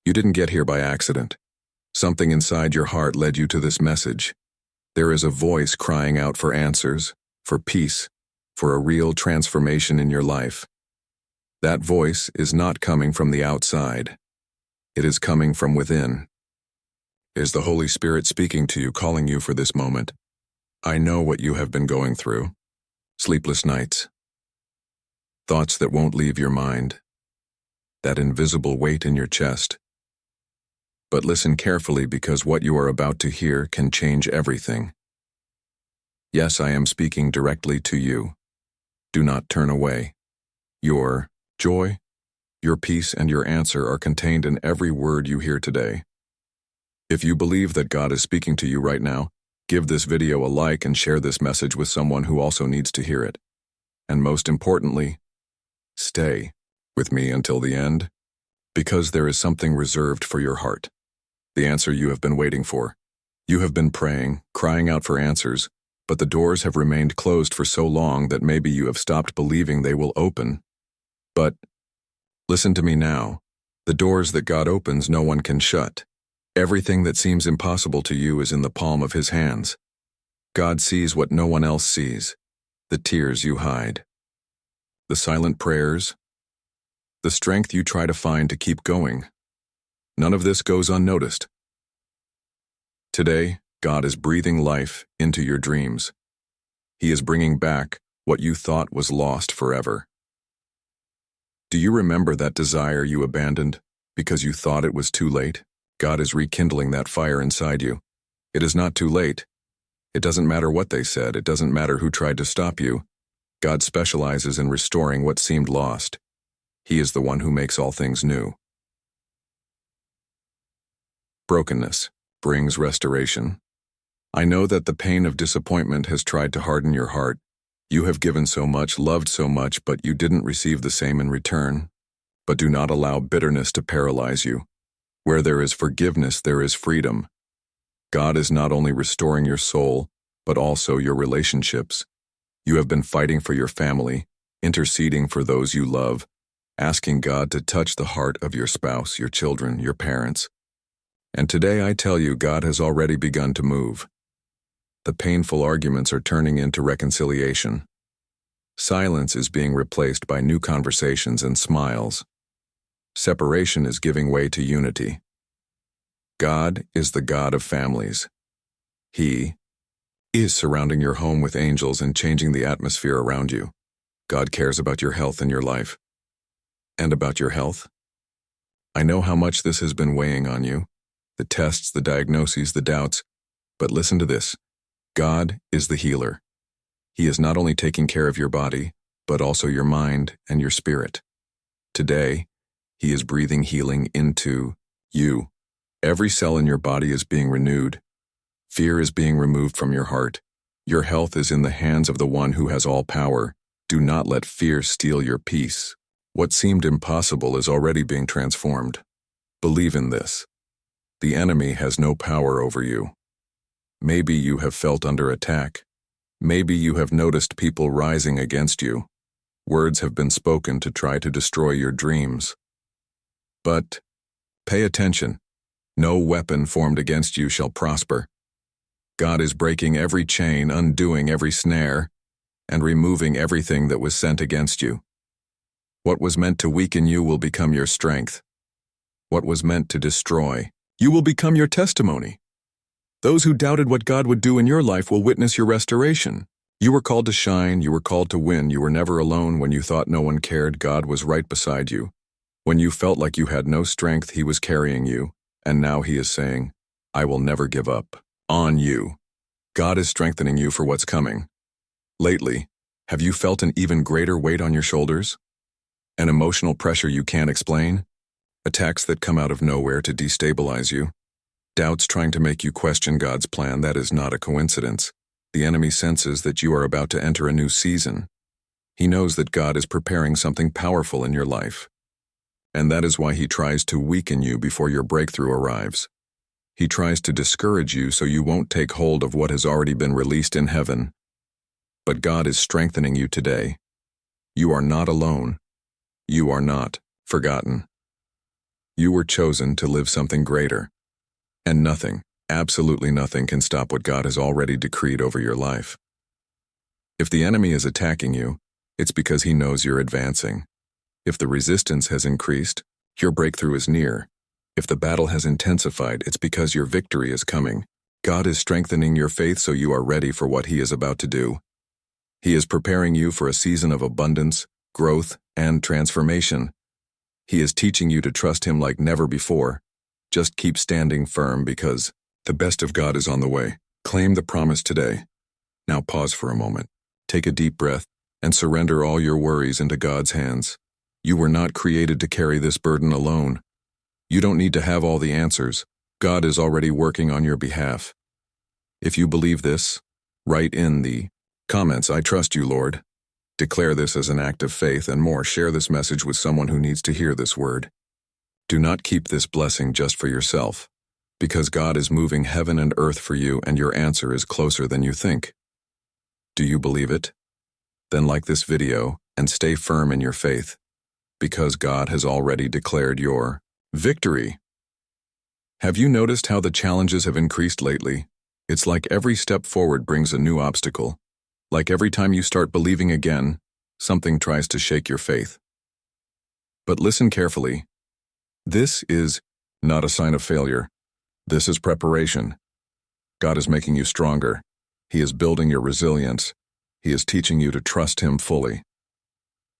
You didn't get here by accident. Something inside your heart led you to this message. There is a voice crying out for answers, for peace, for a real transformation in your life. That voice is not coming from the outside. It is coming from within. Is the Holy Spirit speaking to you, calling you for this moment? I know what you have been going through. Sleepless nights. Thoughts that won't leave your mind. That invisible weight in your chest. But listen carefully, because what you are about to hear can change everything. Yes, I am speaking directly to you. Do not turn away. Your joy, your peace, and your answer are contained in every word you hear today. If you believe that God is speaking to you right now, give this video a like and share this message with someone who also needs to hear it. And most importantly, stay with me until the end, because there is something reserved for your heart. The answer you have been waiting for. You have been praying, crying out for answers, but the doors have remained closed for so long that maybe you have stopped believing they will open. But listen to me now. The doors that God opens, no one can shut. Everything that seems impossible to you is in the palm of His hands. God sees what no one else sees, the tears you hide, the silent prayers, the strength you try to find to keep going. None of this goes unnoticed. Today, God is breathing life into your dreams. He is bringing back what you thought was lost forever. Do you remember that desire you abandoned because you thought it was too late? God is rekindling that fire inside you. It is not too late. It doesn't matter what they said. It doesn't matter who tried to stop you. God specializes in restoring what seemed lost. He is the one who makes all things new. Brokenness brings restoration. I know that the pain of disappointment has tried to harden your heart. You have given so much, loved so much, but you didn't receive the same in return. But do not allow bitterness to paralyze you. Where there is forgiveness, there is freedom. God is not only restoring your soul, but also your relationships. You have been fighting for your family, interceding for those you love, asking God to touch the heart of your spouse, your children, your parents. And today I tell you, God has already begun to move. The painful arguments are turning into reconciliation. Silence is being replaced by new conversations and smiles. Separation is giving way to unity. God is the God of families. He is surrounding your home with angels and changing the atmosphere around you. God cares about your health and your life. And about your health? I know how much this has been weighing on you. The tests, the diagnoses, the doubts. But listen to this. God is the healer. He is not only taking care of your body, but also your mind and your spirit. Today, He is breathing healing into you. Every cell in your body is being renewed. Fear is being removed from your heart. Your health is in the hands of the one who has all power. Do not let fear steal your peace. What seemed impossible is already being transformed. Believe in this. The enemy has no power over you. Maybe you have felt under attack. Maybe you have noticed people rising against you. Words have been spoken to try to destroy your dreams. But pay attention. No weapon formed against you shall prosper. God is breaking every chain, undoing every snare, and removing everything that was sent against you. What was meant to weaken you will become your strength. What was meant to destroy, you will become your testimony. Those who doubted what God would do in your life will witness your restoration. You were called to shine, you were called to win, you were never alone. When you thought no one cared, God was right beside you. When you felt like you had no strength, He was carrying you, and now He is saying, I will never give up on you. God is strengthening you for what's coming. Lately, have you felt an even greater weight on your shoulders? An emotional pressure you can't explain? Attacks that come out of nowhere to destabilize you? Doubts trying to make you question God's plan? That is not a coincidence. The enemy senses that you are about to enter a new season. He knows that God is preparing something powerful in your life. And that is why he tries to weaken you before your breakthrough arrives. He tries to discourage you so you won't take hold of what has already been released in heaven. But God is strengthening you today. You are not alone. You are not forgotten. You were chosen to live something greater. And nothing, absolutely nothing, can stop what God has already decreed over your life. If the enemy is attacking you, it's because he knows you're advancing. If the resistance has increased, your breakthrough is near. If the battle has intensified, it's because your victory is coming. God is strengthening your faith so you are ready for what he is about to do. He is preparing you for a season of abundance, growth, and transformation. He is teaching you to trust him like never before. Just keep standing firm because the best of God is on the way. Claim the promise today. Now pause for a moment. Take a deep breath and surrender all your worries into God's hands. You were not created to carry this burden alone. You don't need to have all the answers. God is already working on your behalf. If you believe this, write in the comments, "I trust you, Lord." Declare this as an act of faith, and more, share this message with someone who needs to hear this word. Do not keep this blessing just for yourself, because God is moving heaven and earth for you, and your answer is closer than you think. Do you believe it? Then like this video and stay firm in your faith, because God has already declared your victory. Have you noticed how the challenges have increased lately? It's like every step forward brings a new obstacle. Like every time you start believing again, something tries to shake your faith. But listen carefully. This is not a sign of failure. This is preparation. God is making you stronger. He is building your resilience. He is teaching you to trust him fully.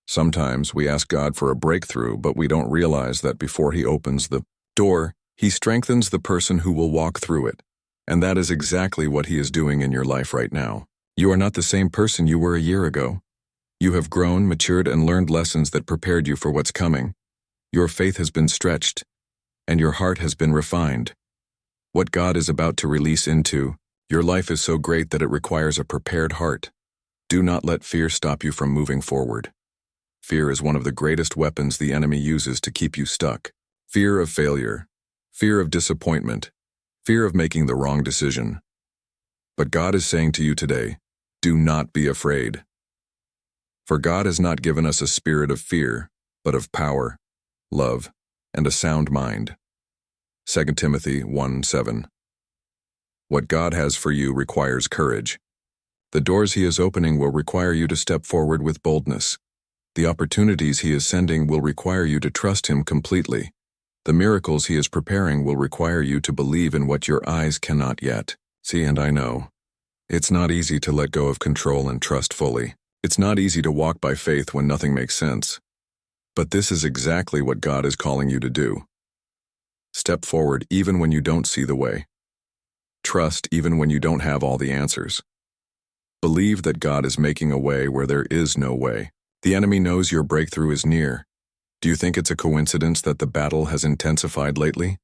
Sometimes we ask God for a breakthrough, but we don't realize that before he opens the door, he strengthens the person who will walk through it. And that is exactly what he is doing in your life right now. You are not the same person you were a year ago. You have grown, matured, and learned lessons that prepared you for what's coming. Your faith has been stretched, and your heart has been refined. What God is about to release into your life is so great that it requires a prepared heart. Do not let fear stop you from moving forward. Fear is one of the greatest weapons the enemy uses to keep you stuck. Fear of failure, fear of disappointment, fear of making the wrong decision. But God is saying to you today, do not be afraid. For God has not given us a spirit of fear, but of power, love, and a sound mind. 2 Timothy 1:7. What God has for you requires courage. The doors he is opening will require you to step forward with boldness. The opportunities he is sending will require you to trust him completely. The miracles he is preparing will require you to believe in what your eyes cannot yet see. And I know, it's not easy to let go of control and trust fully. It's not easy to walk by faith when nothing makes sense. But this is exactly what God is calling you to do. Step forward even when you don't see the way. Trust even when you don't have all the answers. Believe that God is making a way where there is no way. The enemy knows your breakthrough is near. Do you think it's a coincidence that the battle has intensified lately?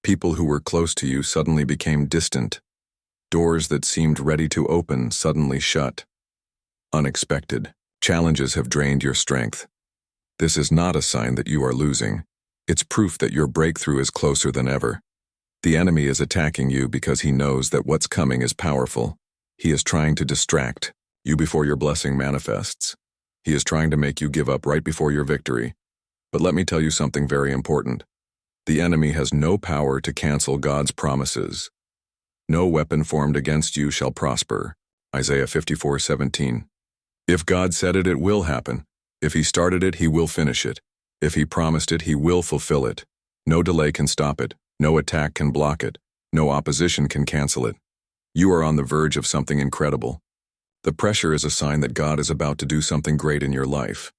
People who were close to you suddenly became distant. Doors that seemed ready to open suddenly shut. Unexpected challenges have drained your strength. This is not a sign that you are losing. It's proof that your breakthrough is closer than ever. The enemy is attacking you because he knows that what's coming is powerful. He is trying to distract you before your blessing manifests. He is trying to make you give up right before your victory. But let me tell you something very important. The enemy has no power to cancel God's promises. No weapon formed against you shall prosper. Isaiah 54:17. If God said it, it will happen. If he started it, he will finish it. If he promised it, he will fulfill it. No delay can stop it. No attack can block it. No opposition can cancel it. You are on the verge of something incredible. The pressure is a sign that God is about to do something great in your life.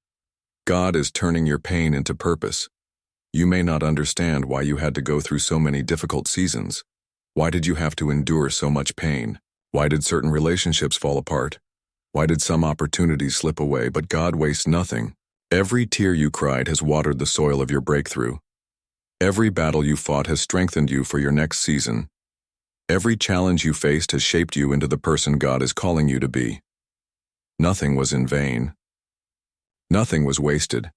God is turning your pain into purpose. You may not understand why you had to go through so many difficult seasons. Why did you have to endure so much pain? Why did certain relationships fall apart? Why did some opportunities slip away? But God wastes nothing. Every tear you cried has watered the soil of your breakthrough. Every battle you fought has strengthened you for your next season. Every challenge you faced has shaped you into the person God is calling you to be. Nothing was in vain. Nothing was wasted.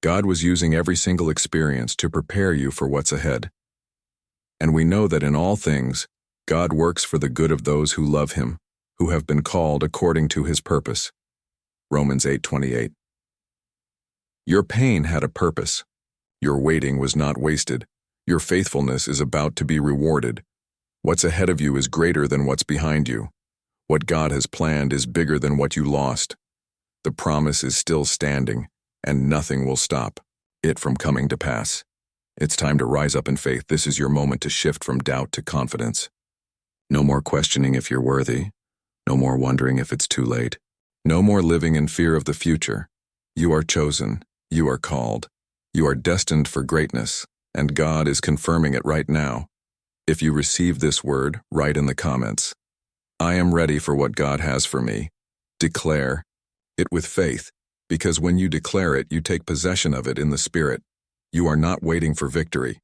God was using every single experience to prepare you for what's ahead. And we know that in all things, God works for the good of those who love him, who have been called according to his purpose. Romans 8:28. Your pain had a purpose. Your waiting was not wasted. Your faithfulness is about to be rewarded. What's ahead of you is greater than what's behind you. What God has planned is bigger than what you lost. The promise is still standing, and nothing will stop it from coming to pass. It's time to rise up in faith. This is your moment to shift from doubt to confidence. No more questioning if you're worthy. No more wondering if it's too late. No more living in fear of the future. You are chosen. You are called. You are destined for greatness, and God is confirming it right now. If you receive this word, write in the comments, "I am ready for what God has for me." Declare it with faith, because when you declare it, you take possession of it in the Spirit. You are not waiting for victory.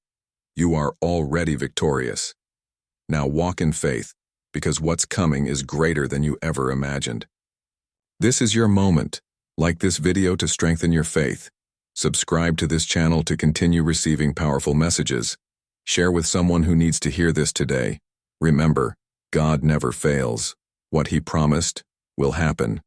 You are already victorious. Now walk in faith, because what's coming is greater than you ever imagined. This is your moment. Like this video to strengthen your faith. Subscribe to this channel to continue receiving powerful messages. Share with someone who needs to hear this today. Remember, God never fails. What He promised will happen.